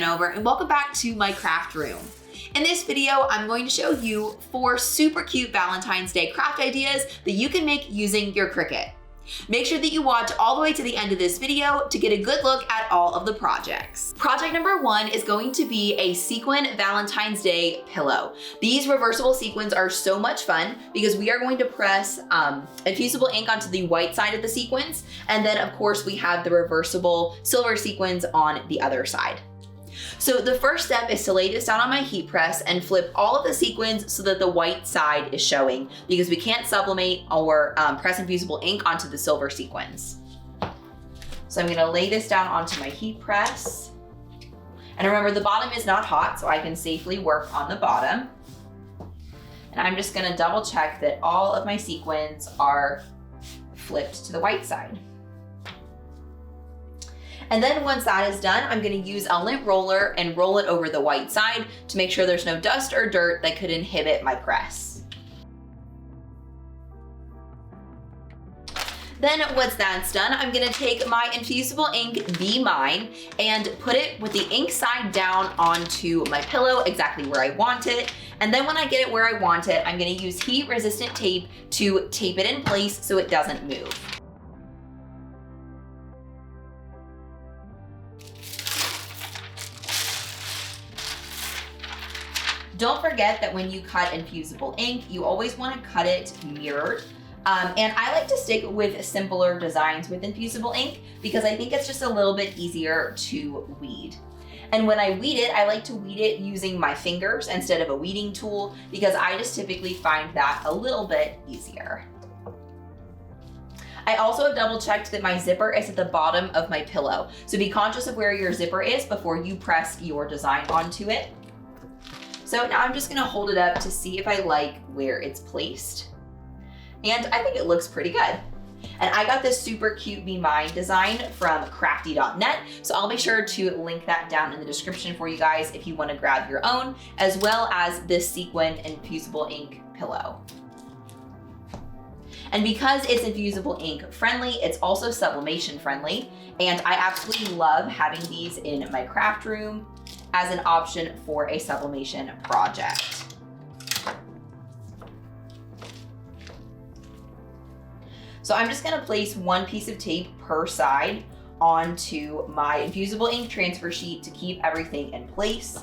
Hanover, and welcome back to my craft room. In this video, I'm going to show you 4 super cute Valentine's Day craft ideas that you can make using your Cricut. Make sure that you watch all the way to the end of this video to get a good look at all of the projects. Project number 1 is going to be a Sequin Valentine's Day pillow. These reversible sequins are so much fun because we are going to press infusible ink onto the white side of the sequins, and then of course we have the reversible silver sequins on the other side. So the first step is to lay this down on my heat press and flip all of the sequins so that the white side is showing, because we can't sublimate or press infusible ink onto the silver sequins. So I'm gonna lay this down onto my heat press. And remember, the bottom is not hot, so I can safely work on the bottom. And I'm just gonna double check that all of my sequins are flipped to the white side. And then once that is done, I'm gonna use a lint roller and roll it over the white side to make sure there's no dust or dirt that could inhibit my press. Then once that's done, I'm gonna take my infusible ink, Be Mine, and put it with the ink side down onto my pillow exactly where I want it. And then when I get it where I want it, I'm gonna use heat resistant tape to tape it in place so it doesn't move. Don't forget that when you cut infusible ink, you always want to cut it mirrored. And I like to stick with simpler designs with infusible ink because I think it's just a little bit easier to weed. And when I weed it, I like to weed it using my fingers instead of a weeding tool because I just typically find that a little bit easier. I also have double checked that my zipper is at the bottom of my pillow. So be conscious of where your zipper is before you press your design onto it. So now I'm just gonna hold it up to see if I like where it's placed. And I think it looks pretty good. And I got this super cute Be Mine design from crafty.net, so I'll be sure to link that down in the description for you guys if you wanna grab your own, as well as this Sequin infusible ink pillow. And because it's infusible ink friendly, it's also sublimation friendly. And I absolutely love having these in my craft room as an option for a sublimation project. So I'm just gonna place one piece of tape per side onto my infusible ink transfer sheet to keep everything in place.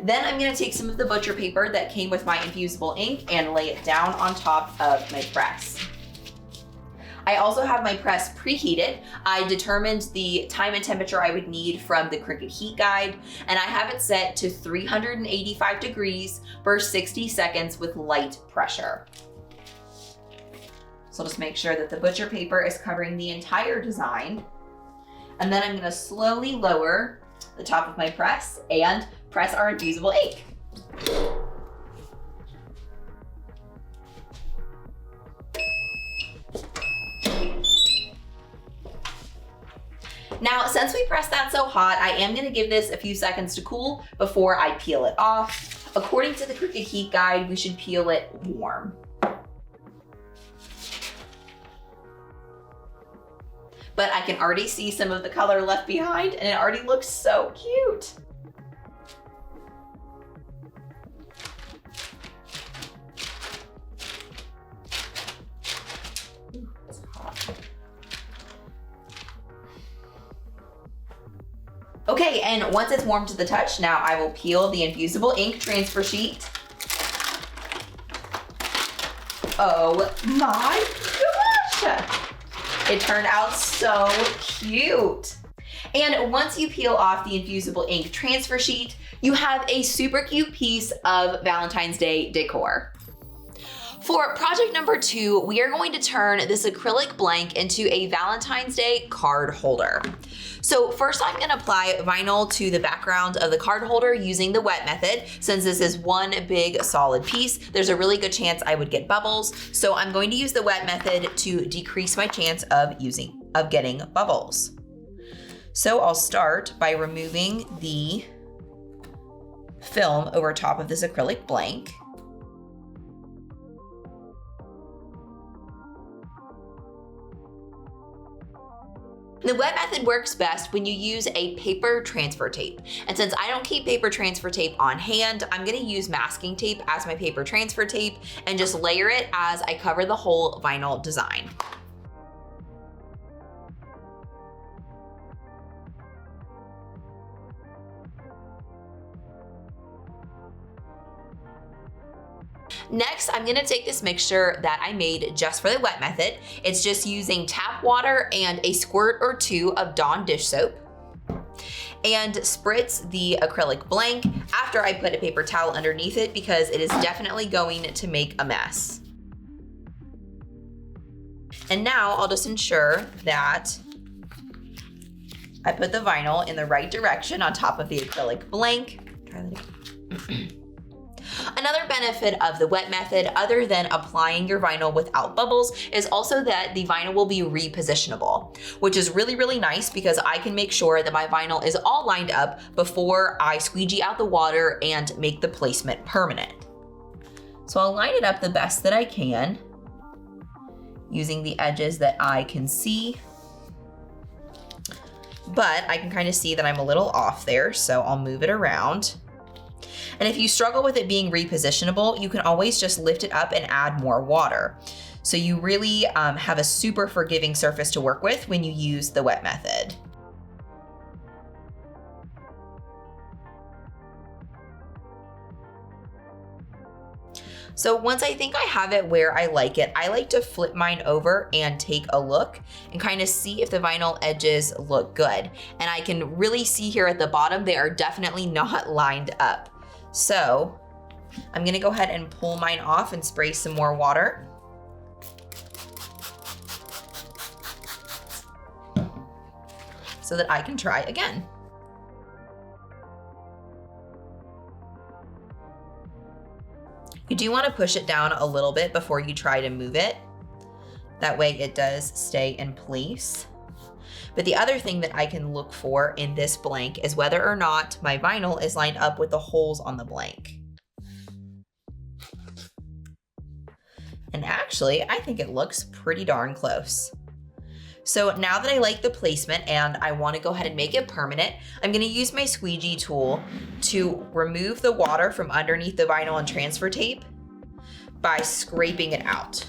Then I'm gonna take some of the butcher paper that came with my infusible ink and lay it down on top of my press. I also have my press preheated. I determined the time and temperature I would need from the Cricut heat guide, and I have it set to 385 degrees for 60 seconds with light pressure. So just make sure that the butcher paper is covering the entire design. And then I'm gonna slowly lower the top of my press and press our infusible ink. Now, since we pressed that so hot, I am gonna give this a few seconds to cool before I peel it off. According to the Cricut heat guide, we should peel it warm. But I can already see some of the color left behind and it already looks so cute. Ooh, it's hot. Okay, and once it's warm to the touch, now I will peel the infusible ink transfer sheet. Oh my gosh! It turned out so cute. And once you peel off the infusible ink transfer sheet, you have a super cute piece of Valentine's Day decor. For project number 2, we are going to turn this acrylic blank into a Valentine's Day card holder. So first I'm gonna apply vinyl to the background of the card holder using the wet method. Since this is one big solid piece, there's a really good chance I would get bubbles. So I'm going to use the wet method to decrease my chance of getting bubbles. So I'll start by removing the film over top of this acrylic blank. The wet method works best when you use a paper transfer tape. And since I don't keep paper transfer tape on hand, I'm gonna use masking tape as my paper transfer tape and just layer it as I cover the whole vinyl design. Next, I'm gonna take this mixture that I made just for the wet method. It's just using tap water and a squirt or two of Dawn dish soap, and spritz the acrylic blank after I put a paper towel underneath it because it is definitely going to make a mess. And now I'll just ensure that I put the vinyl in the right direction on top of the acrylic blank. Try that again. Another benefit of the wet method, other than applying your vinyl without bubbles, is also that the vinyl will be repositionable, which is really, really nice because I can make sure that my vinyl is all lined up before I squeegee out the water and make the placement permanent. So I'll line it up the best that I can using the edges that I can see, but I can kind of see that I'm a little off there, so I'll move it around. And if you struggle with it being repositionable, you can always just lift it up and add more water. So you really have a super forgiving surface to work with when you use the wet method. So once I think I have it where I like it, I like to flip mine over and take a look and kind of see if the vinyl edges look good. And I can really see here at the bottom, they are definitely not lined up. So I'm gonna go ahead and pull mine off and spray some more water. So that I can try again. You do want to push it down a little bit before you try to move it. That way it does stay in place. But the other thing that I can look for in this blank is whether or not my vinyl is lined up with the holes on the blank. And actually, I think it looks pretty darn close. So now that I like the placement and I want to go ahead and make it permanent, I'm going to use my squeegee tool to remove the water from underneath the vinyl and transfer tape by scraping it out.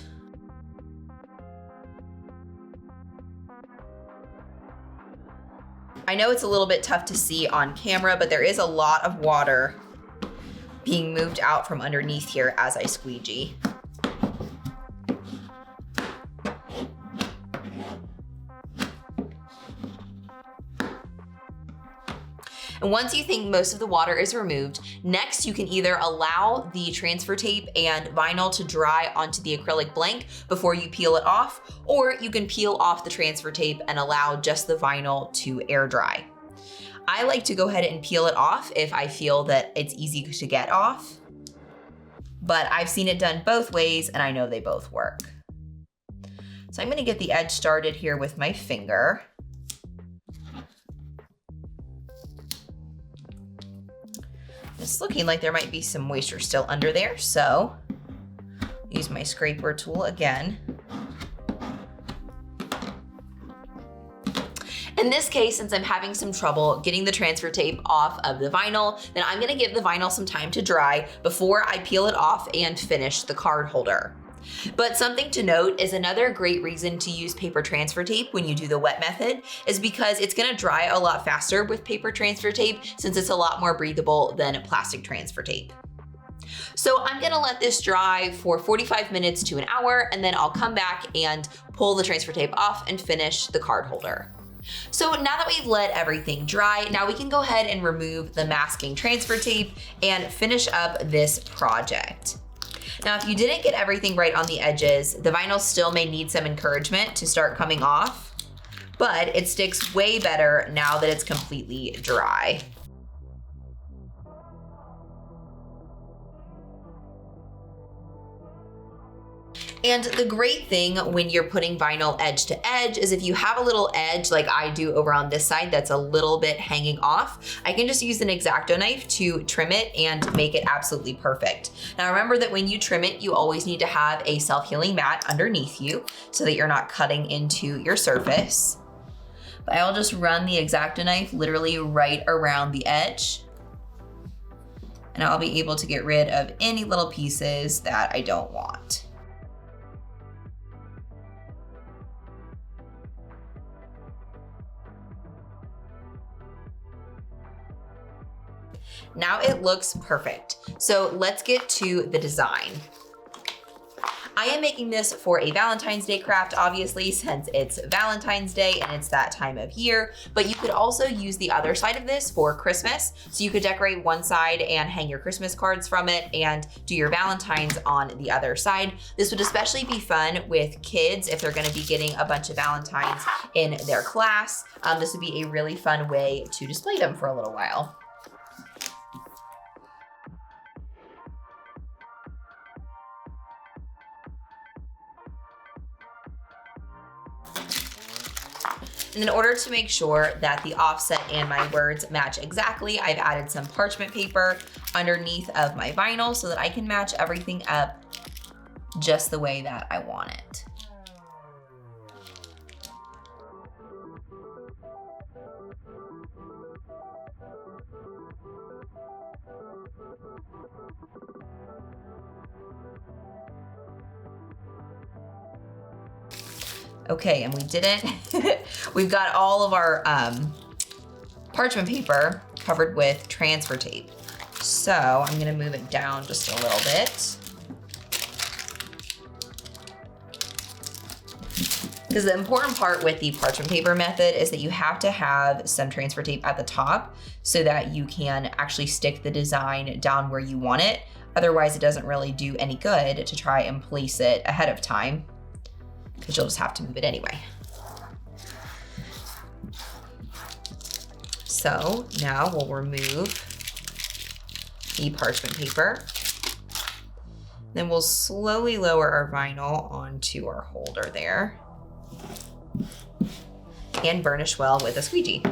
I know it's a little bit tough to see on camera, but there is a lot of water being moved out from underneath here as I squeegee. And once you think most of the water is removed, next you can either allow the transfer tape and vinyl to dry onto the acrylic blank before you peel it off, or you can peel off the transfer tape and allow just the vinyl to air dry. I like to go ahead and peel it off if I feel that it's easy to get off, but I've seen it done both ways and I know they both work. So I'm gonna get the edge started here with my finger. It's looking like there might be some moisture still under there, so use my scraper tool again. In this case, since I'm having some trouble getting the transfer tape off of the vinyl, then I'm gonna give the vinyl some time to dry before I peel it off and finish the card holder. But something to note is another great reason to use paper transfer tape when you do the wet method is because it's gonna dry a lot faster with paper transfer tape since it's a lot more breathable than plastic transfer tape. So I'm gonna let this dry for 45 minutes to an hour, and then I'll come back and pull the transfer tape off and finish the card holder. So now that we've let everything dry, now we can go ahead and remove the masking transfer tape and finish up this project. Now, if you didn't get everything right on the edges, the vinyl still may need some encouragement to start coming off, but it sticks way better now that it's completely dry. And the great thing when you're putting vinyl edge to edge is if you have a little edge like I do over on this side that's a little bit hanging off, I can just use an X-Acto knife to trim it and make it absolutely perfect. Now remember that when you trim it, you always need to have a self-healing mat underneath you so that you're not cutting into your surface. But I'll just run the X-Acto knife literally right around the edge. And I'll be able to get rid of any little pieces that I don't want. Now it looks perfect. So let's get to the design. I am making this for a Valentine's Day craft, obviously, since it's Valentine's Day and it's that time of year, but you could also use the other side of this for Christmas. So you could decorate one side and hang your Christmas cards from it and do your Valentines on the other side. This would especially be fun with kids if they're gonna be getting a bunch of Valentines in their class. This would be a really fun way to display them for a little while. And in order to make sure that the offset and my words match exactly, I've added some parchment paper underneath of my vinyl so that I can match everything up just the way that I want it. Okay, and we did it. We've got all of our parchment paper covered with transfer tape. So I'm gonna move it down just a little bit. Because the important part with the parchment paper method is that you have to have some transfer tape at the top so that you can actually stick the design down where you want it. Otherwise, it doesn't really do any good to try and place it ahead of time, because you'll just have to move it anyway. So now we'll remove the parchment paper. Then we'll slowly lower our vinyl onto our holder there and burnish well with a squeegee.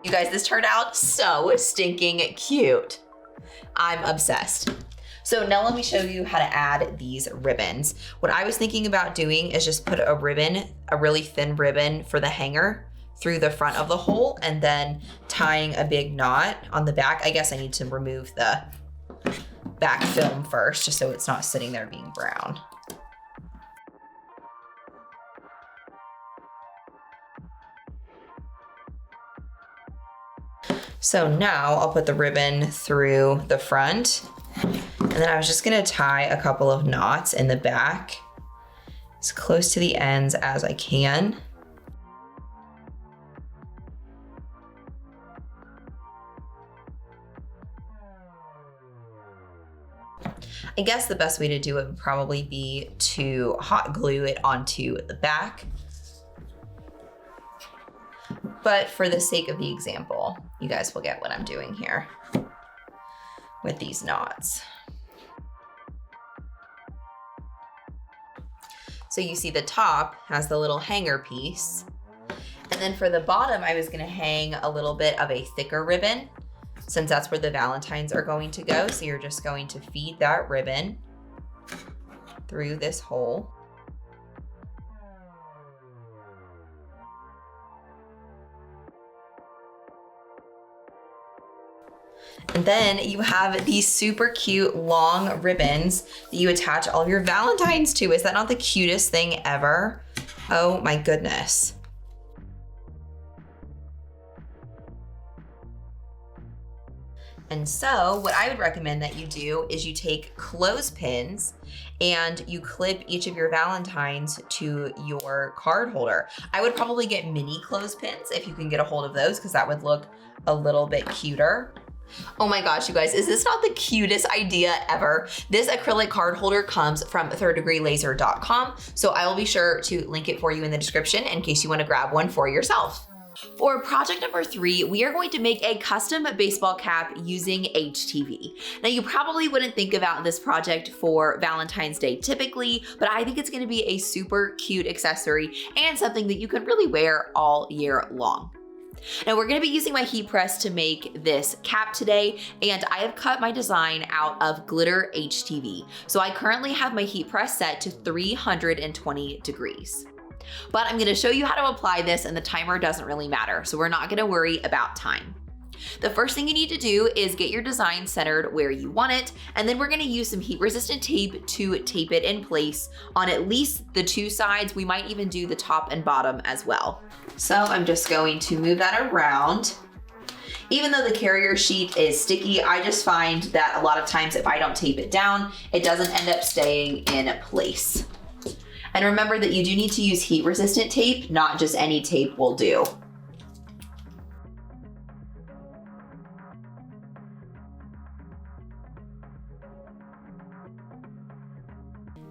You guys, this turned out so stinking cute. I'm obsessed. So now let me show you how to add these ribbons. What I was thinking about doing is just put a ribbon, a really thin ribbon for the hanger through the front of the hole and then tying a big knot on the back. I guess I need to remove the back film first just so it's not sitting there being brown. So now I'll put the ribbon through the front, and then I was just gonna tie a couple of knots in the back as close to the ends as I can. I guess the best way to do it would probably be to hot glue it onto the back. But for the sake of the example, you guys will get what I'm doing here with these knots. So you see the top has the little hanger piece. And then for the bottom, I was gonna hang a little bit of a thicker ribbon since that's where the Valentines are going to go. So you're just going to feed that ribbon through this hole. And then you have these super cute long ribbons that you attach all of your Valentines to. Is that not the cutest thing ever? Oh my goodness. And so what I would recommend that you do is you take clothespins and you clip each of your Valentines to your card holder. I would probably get mini clothespins if you can get a hold of those, because that would look a little bit cuter. Oh my gosh, you guys, is this not the cutest idea ever? This acrylic card holder comes from thirddegreelaser.com, so I will be sure to link it for you in the description in case you want to grab one for yourself. For project number 3, we are going to make a custom baseball cap using HTV. Now, you probably wouldn't think about this project for Valentine's Day typically, but I think it's going to be a super cute accessory and something that you can really wear all year long. Now, we're going to be using my heat press to make this cap today, and I have cut my design out of Glitter HTV. So I currently have my heat press set to 320 degrees. But I'm going to show you how to apply this, and the timer doesn't really matter, so we're not going to worry about time. The first thing you need to do is get your design centered where you want it, and then we're going to use some heat resistant tape to tape it in place on at least the 2 sides. We might even do the top and bottom as well. So I'm just going to move that around. Even though the carrier sheet is sticky, I just find that a lot of times if I don't tape it down, it doesn't end up staying in place. And remember that you do need to use heat resistant tape, not just any tape will do.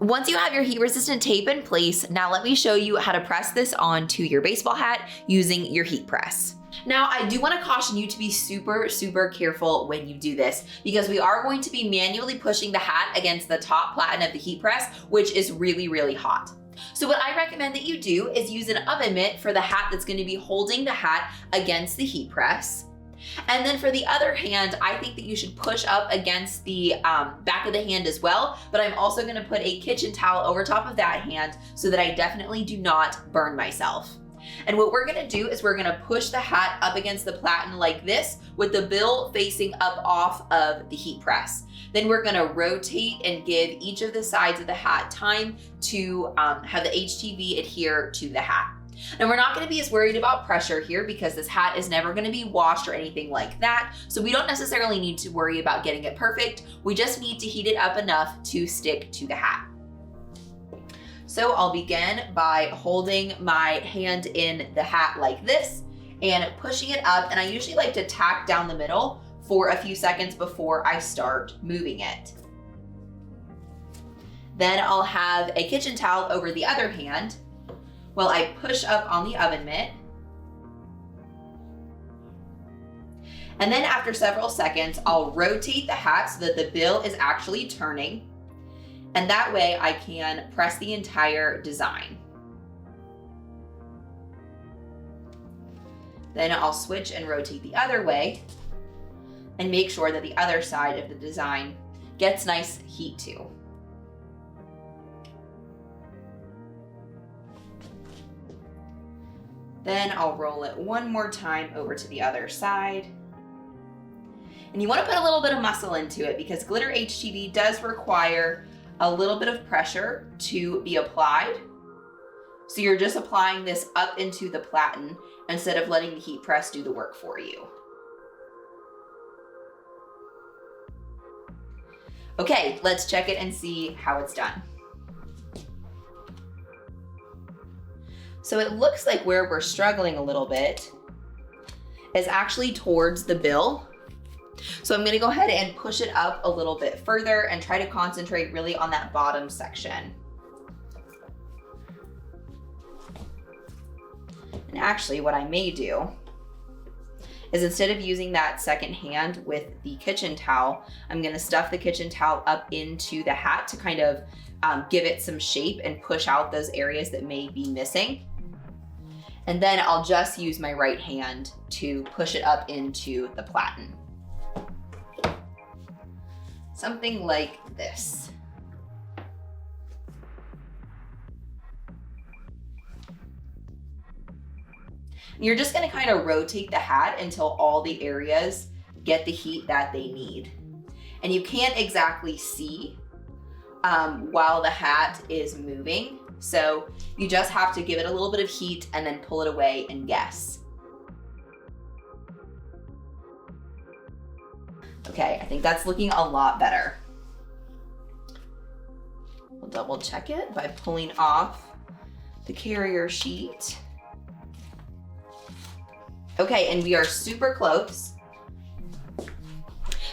Once you have your heat resistant tape in place, now let me show you how to press this onto your baseball hat using your heat press. Now, I do want to caution you to be super careful when you do this, because we are going to be manually pushing the hat against the top platen of the heat press, which is really hot. So what I recommend that you do is use an oven mitt for the hat that's going to be holding the hat against the heat press. And then for the other hand, I think that you should push up against the back of the hand as well, but I'm also going to put a kitchen towel over top of that hand so that I definitely do not burn myself. And what we're gonna do is we're gonna push the hat up against the platen like this, with the bill facing up off of the heat press. Then we're gonna rotate and give each of the sides of the hat time to have the HTV adhere to the hat. Now, we're not gonna be as worried about pressure here because this hat is never gonna be washed or anything like that. So we don't necessarily need to worry about getting it perfect. We just need to heat it up enough to stick to the hat. So I'll begin by holding my hand in the hat like this and pushing it up. And I usually like to tack down the middle for a few seconds before I start moving it. Then I'll have a kitchen towel over the other hand while I push up on the oven mitt. And then after several seconds, I'll rotate the hat so that the bill is actually turning. And that way I can press the entire design. Then I'll switch and rotate the other way and make sure that the other side of the design gets nice heat too. Then I'll roll it one more time over to the other side. And you want to put a little bit of muscle into it because Glitter HTV does require a little bit of pressure to be applied. So you're just applying this up into the platen instead of letting the heat press do the work for you. Okay, let's check it and see how it's done. So it looks like where we're struggling a little bit is actually towards the bill. So I'm gonna go ahead and push it up a little bit further and try to concentrate really on that bottom section. And actually what I may do is instead of using that second hand with the kitchen towel, I'm gonna stuff the kitchen towel up into the hat to kind of give it some shape and push out those areas that may be missing. And then I'll just use my right hand to push it up into the platen. Something like this. You're just gonna kind of rotate the hat until all the areas get the heat that they need. And you can't exactly see while the hat is moving. So you just have to give it a little bit of heat and then pull it away and guess. Okay, I think that's looking a lot better. We'll double check it by pulling off the carrier sheet. Okay, and we are super close.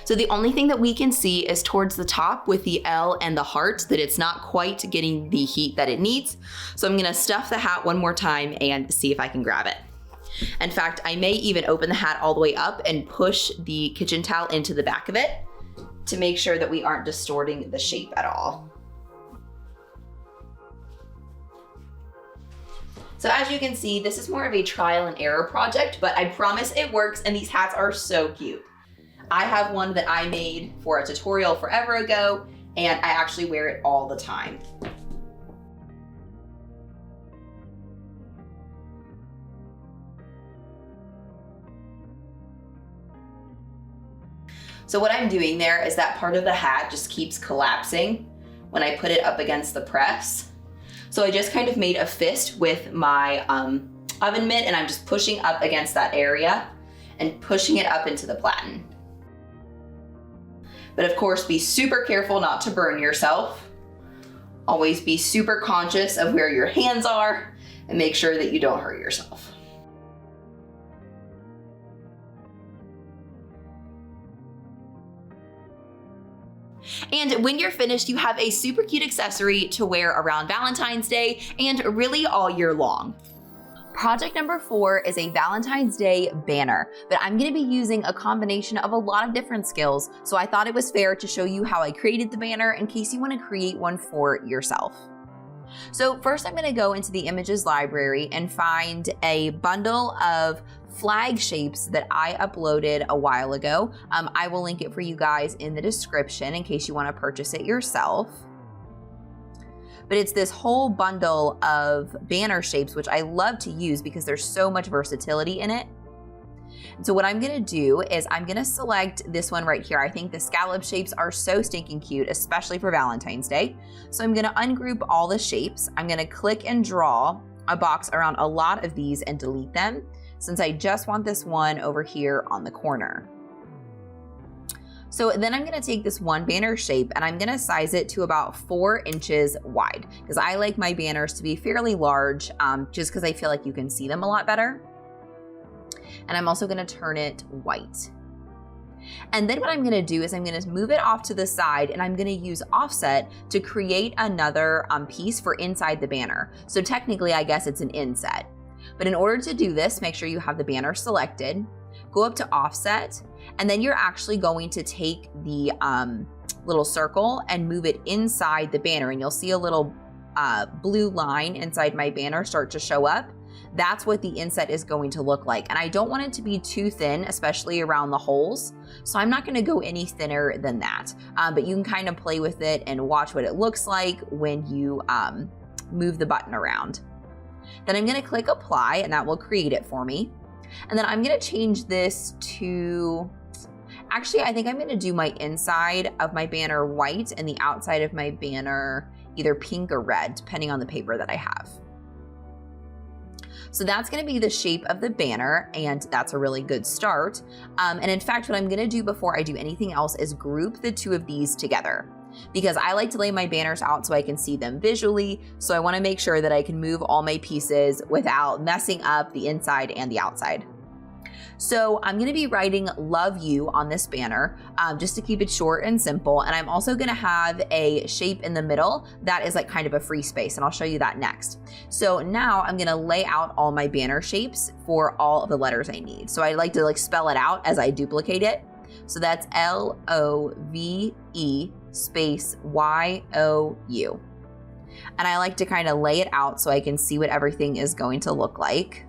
So the only thing that we can see is towards the top with the L and the heart that it's not quite getting the heat that it needs. So I'm gonna stuff the hat one more time and see if I can grab it. In fact, I may even open the hat all the way up and push the kitchen towel into the back of it to make sure that we aren't distorting the shape at all. So as you can see, this is more of a trial and error project, but I promise it works, and these hats are so cute. I have one that I made for a tutorial forever ago, and I actually wear it all the time. So what I'm doing there is that part of the hat just keeps collapsing when I put it up against the press. So I just kind of made a fist with my oven mitt, and I'm just pushing up against that area and pushing it up into the platen. But of course, be super careful not to burn yourself. Always be super conscious of where your hands are and make sure that you don't hurt yourself. And when you're finished, you have a super cute accessory to wear around Valentine's Day and really all year long. Project number 4 is a Valentine's Day banner, but I'm gonna be using a combination of a lot of different skills, so I thought it was fair to show you how I created the banner in case you wanna create one for yourself. So first I'm gonna go into the images library and find a bundle of flag shapes that I uploaded a while ago. I will link it for you guys in the description in case you wanna purchase it yourself. But it's this whole bundle of banner shapes, which I love to use because there's so much versatility in it. And so what I'm gonna do is I'm gonna select this one right here. I think the scallop shapes are so stinking cute, especially for Valentine's Day. So I'm gonna ungroup all the shapes. I'm gonna click and draw a box around a lot of these and delete them, since I just want this one over here on the corner. So then I'm gonna take this one banner shape and I'm gonna size it to about 4 inches wide, because I like my banners to be fairly large, just because I feel like you can see them a lot better. And I'm also gonna turn it white. And then what I'm gonna do is I'm gonna move it off to the side, and I'm gonna use offset to create another piece for inside the banner. So technically, I guess it's an inset. But in order to do this, make sure you have the banner selected, go up to offset, and then you're actually going to take the little circle and move it inside the banner, and you'll see a little blue line inside my banner start to show up. That's what the inset is going to look like. And I don't want it to be too thin, especially around the holes. So I'm not gonna go any thinner than that. But you can kind of play with it and watch what it looks like when you move the button around. Then I'm gonna click apply, and that will create it for me. And then I'm gonna change this to, actually, I think I'm gonna do my inside of my banner white and the outside of my banner either pink or red, depending on the paper that I have. So that's gonna be the shape of the banner, and that's a really good start. And in fact, what I'm gonna do before I do anything else is group the two of these together, because I like to lay my banners out so I can see them visually. So I wanna make sure that I can move all my pieces without messing up the inside and the outside. So I'm gonna be writing love you on this banner, just to keep it short and simple. And I'm also gonna have a shape in the middle that is like kind of a free space, and I'll show you that next. So now I'm gonna lay out all my banner shapes for all of the letters I need. So I like to spell it out as I duplicate it. So that's L-O-V-E space Y-O-U. And I like to kind of lay it out so I can see what everything is going to look like.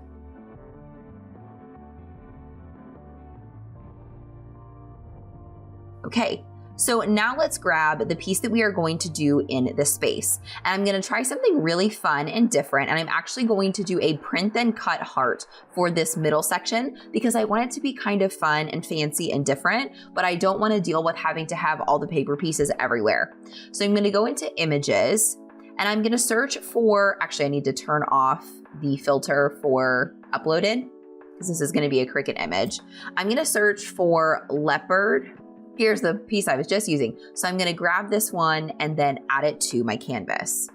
Okay, so now let's grab the piece that we are going to do in the space. And I'm gonna try something really fun and different, and I'm actually going to do a print then cut heart for this middle section because I want it to be kind of fun and fancy and different, but I don't wanna deal with having to have all the paper pieces everywhere. So I'm gonna go into images, and I'm gonna search for, actually I need to turn off the filter for uploaded, because this is gonna be a Cricut image. I'm gonna search for leopard. Here's the piece I was just using. So I'm gonna grab this one and then add it to my canvas.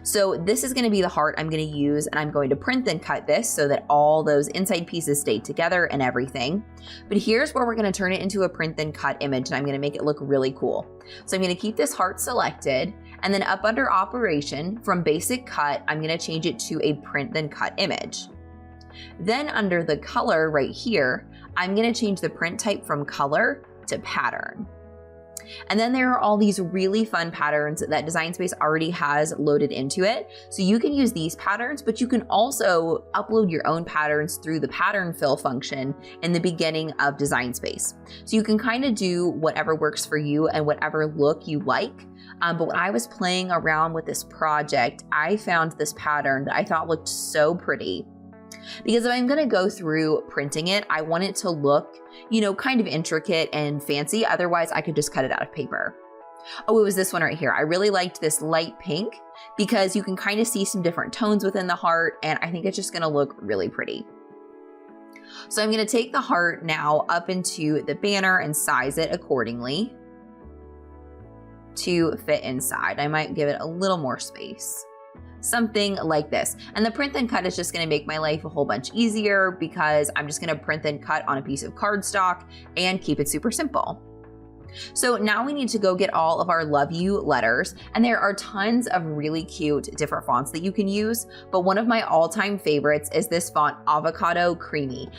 So this is gonna be the heart I'm gonna use, and I'm going to print then cut this so that all those inside pieces stay together and everything. But here's where we're gonna turn it into a print then cut image, and I'm gonna make it look really cool. So I'm gonna keep this heart selected, and then up under operation from basic cut, I'm gonna change it to a print then cut image. Then under the color right here, I'm gonna change the print type from color to pattern. And then there are all these really fun patterns that Design Space already has loaded into it. So you can use these patterns, but you can also upload your own patterns through the pattern fill function in the beginning of Design Space. So you can kind of do whatever works for you and whatever look you like. But when I was playing around with this project, I found this pattern that I thought looked so pretty. Because if I'm gonna go through printing it, I want it to look, kind of intricate and fancy. Otherwise, I could just cut it out of paper. Oh, it was this one right here. I really liked this light pink because you can kind of see some different tones within the heart, and I think it's just gonna look really pretty. So I'm gonna take the heart now up into the banner and size it accordingly to fit inside. I might give it a little more space. Something like this. And the print and cut is just gonna make my life a whole bunch easier because I'm just gonna print and cut on a piece of cardstock and keep it super simple. So now we need to go get all of our love you letters, and there are tons of really cute different fonts that you can use, but one of my all-time favorites is this font Avocado Creamy.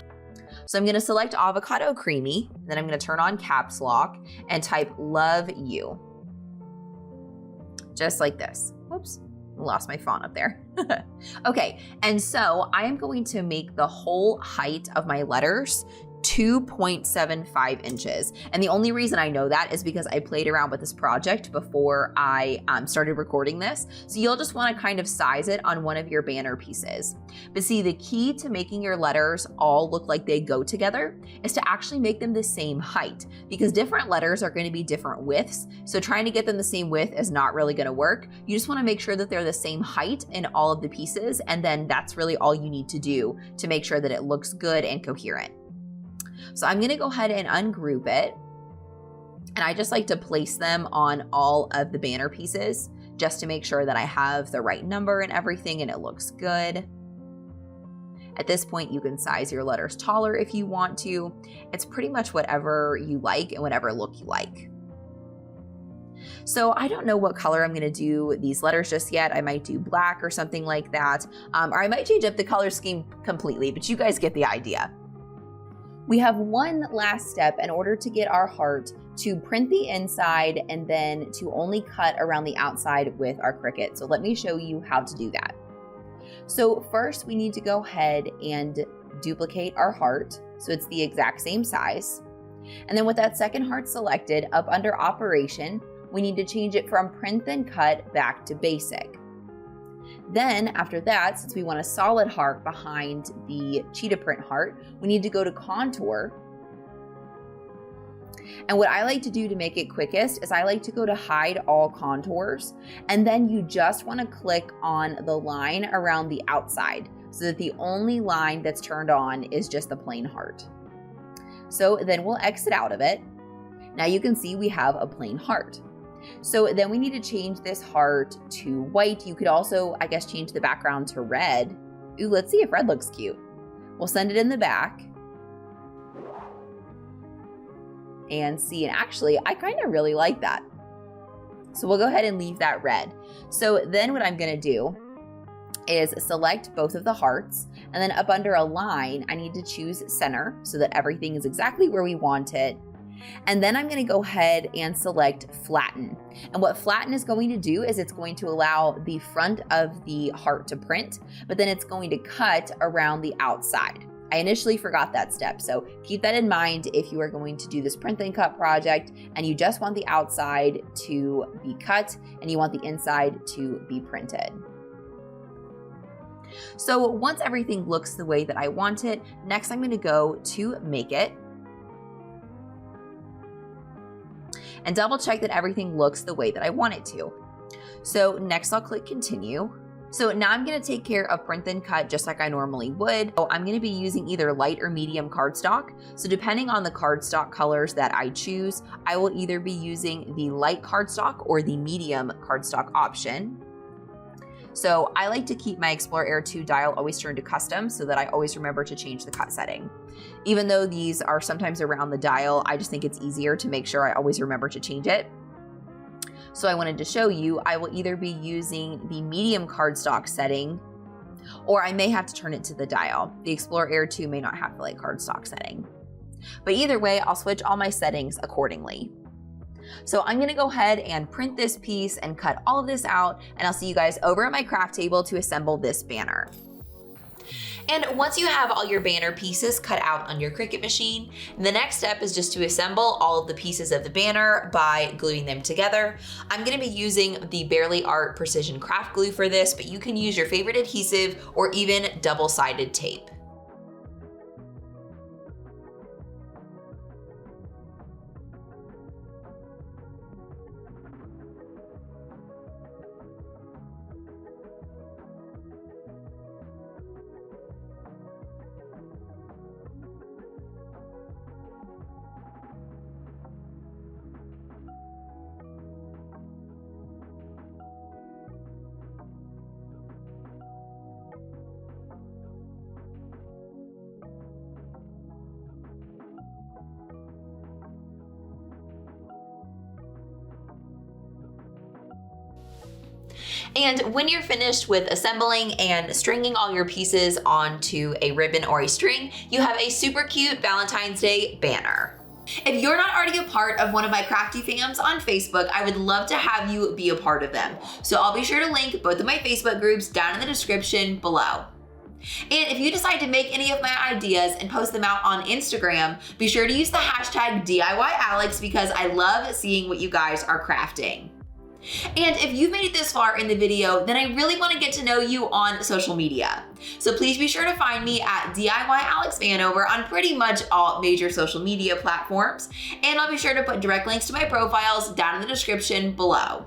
So I'm gonna select Avocado Creamy, then I'm gonna turn on caps lock and type love you. Just like this. Whoops. Lost my font up there. Okay, and so I am going to make the whole height of my letters 2.75 inches. And the only reason I know that is because I played around with this project before I started recording this. So you'll just want to kind of size it on one of your banner pieces. But see, the key to making your letters all look like they go together is to actually make them the same height, because different letters are going to be different widths. So trying to get them the same width is not really going to work. You just want to make sure that they're the same height in all of the pieces. And then that's really all you need to do to make sure that it looks good and coherent. So I'm gonna go ahead and ungroup it. And I just like to place them on all of the banner pieces just to make sure that I have the right number and everything and it looks good. At this point, you can size your letters taller if you want to. It's pretty much whatever you like and whatever look you like. So I don't know what color I'm gonna do these letters just yet. I might do black or something like that. Or I might change up the color scheme completely, but you guys get the idea. We have one last step in order to get our heart to print the inside and then to only cut around the outside with our Cricut. So let me show you how to do that. So first we need to go ahead and duplicate our heart so it's the exact same size. And then with that second heart selected, up under operation, we need to change it from print and cut back to basic. Then after that, since we want a solid heart behind the cheetah print heart, we need to go to contour. And what I like to do to make it quickest is I like to go to hide all contours. And then you just want to click on the line around the outside so that the only line that's turned on is just the plain heart. So then we'll exit out of it. Now you can see we have a plain heart. So then we need to change this heart to white. You could also, I guess, change the background to red. Ooh, let's see if red looks cute. We'll send it in the back. And see, and actually, I kind of really like that. So we'll go ahead and leave that red. So then what I'm gonna do is select both of the hearts, and then up under a line, I need to choose center so that everything is exactly where we want it. And then I'm gonna go ahead and select flatten. And what flatten is going to do is it's going to allow the front of the heart to print, but then it's going to cut around the outside. I initially forgot that step, so keep that in mind if you are going to do this print and cut project and you just want the outside to be cut and you want the inside to be printed. So once everything looks the way that I want it, next I'm gonna go to make it and double check that everything looks the way that I want it to. So next I'll click continue. So now I'm gonna take care of print and cut just like I normally would. So I'm gonna be using either light or medium cardstock. So depending on the cardstock colors that I choose, I will either be using the light cardstock or the medium cardstock option. So I like to keep my Explore Air 2 dial always turned to custom so that I always remember to change the cut setting. Even though these are sometimes around the dial, I just think it's easier to make sure I always remember to change it. So I wanted to show you, I will either be using the medium cardstock setting Or I may have to turn it to the dial. The Explorer Air 2 may not have the like cardstock setting. But either way, I'll switch all my settings accordingly. So I'm gonna go ahead and print this piece and cut all of this out, and I'll see you guys over at my craft table to assemble this banner. And once you have all your banner pieces cut out on your Cricut machine, the next step is just to assemble all of the pieces of the banner by gluing them together. I'm gonna be using the Barely Art Precision Craft Glue for this, but you can use your favorite adhesive or even double-sided tape. And when you're finished with assembling and stringing all your pieces onto a ribbon or a string, you have a super cute Valentine's Day banner. If you're not already a part of one of my crafty fams on Facebook, I would love to have you be a part of them. So I'll be sure to link both of my Facebook groups down in the description below. And if you decide to make any of my ideas and post them out on Instagram, be sure to use the hashtag DIYAlex because I love seeing what you guys are crafting. And if you've made it this far in the video, then I really want to get to know you on social media. So please be sure to find me at DIYAlexVanover on pretty much all major social media platforms. And I'll be sure to put direct links to my profiles down in the description below.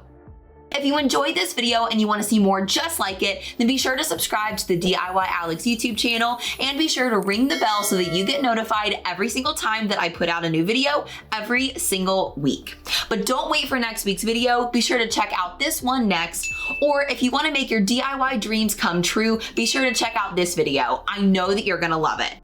If you enjoyed this video and you want to see more just like it, then be sure to subscribe to the DIY Alex YouTube channel and be sure to ring the bell so that you get notified every single time that I put out a new video every single week. But don't wait for next week's video. Be sure to check out this one next. Or if you want to make your DIY dreams come true, be sure to check out this video. I know that you're going to love it.